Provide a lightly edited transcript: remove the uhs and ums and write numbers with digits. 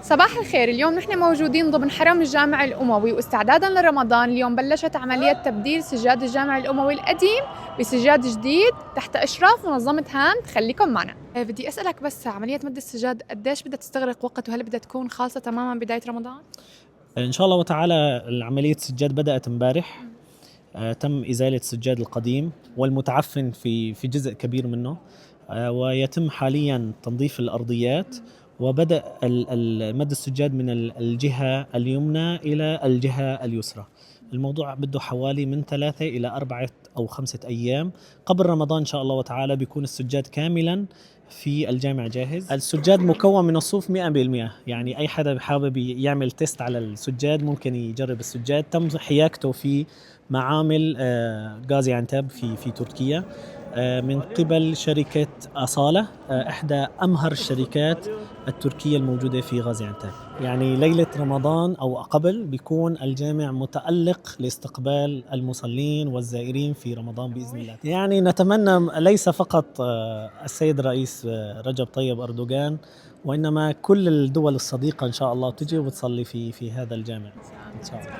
صباح الخير. اليوم نحن موجودين ضمن حرم الجامع الأموي، واستعدادا لرمضان اليوم بلشت عملية تبديل سجاد الجامع الأموي القديم بسجاد جديد تحت إشراف منظمة هاند. خليكم معنا. بدي أسألك بس، عملية مد السجاد قديش بدها تستغرق وقت، وهل بدها تكون خالصة تماما بداية رمضان؟ إن شاء الله وتعالى عملية السجاد بدأت امبارح. تم إزالة السجاد القديم والمتعفن في جزء كبير منه. ويتم حاليا تنظيف الأرضيات، وبدأ مد السجاد من الجهة اليمنى إلى الجهة اليسرى. الموضوع بده حوالي من 3 إلى 4 أو 5 أيام. قبل رمضان إن شاء الله وتعالى بيكون السجاد كاملا في الجامع جاهز. السجاد مكون من الصوف 100%، يعني أي حدا حابب يعمل تيست على السجاد ممكن يجرب السجاد. تم حياكته في معامل غازي عنتاب في تركيا من قبل شركة أصالة، إحدى أمهر الشركات التركية الموجودة في غازي عنتاب. يعني ليلة رمضان أو قبل بيكون الجامع متألق لاستقبال المصلين والزائرين في رمضان بإذن الله. يعني نتمنى ليس فقط السيد الرئيس رجب طيب أردوغان، وإنما كل الدول الصديقة إن شاء الله تجي وتصلي في هذا الجامع إن شاء الله.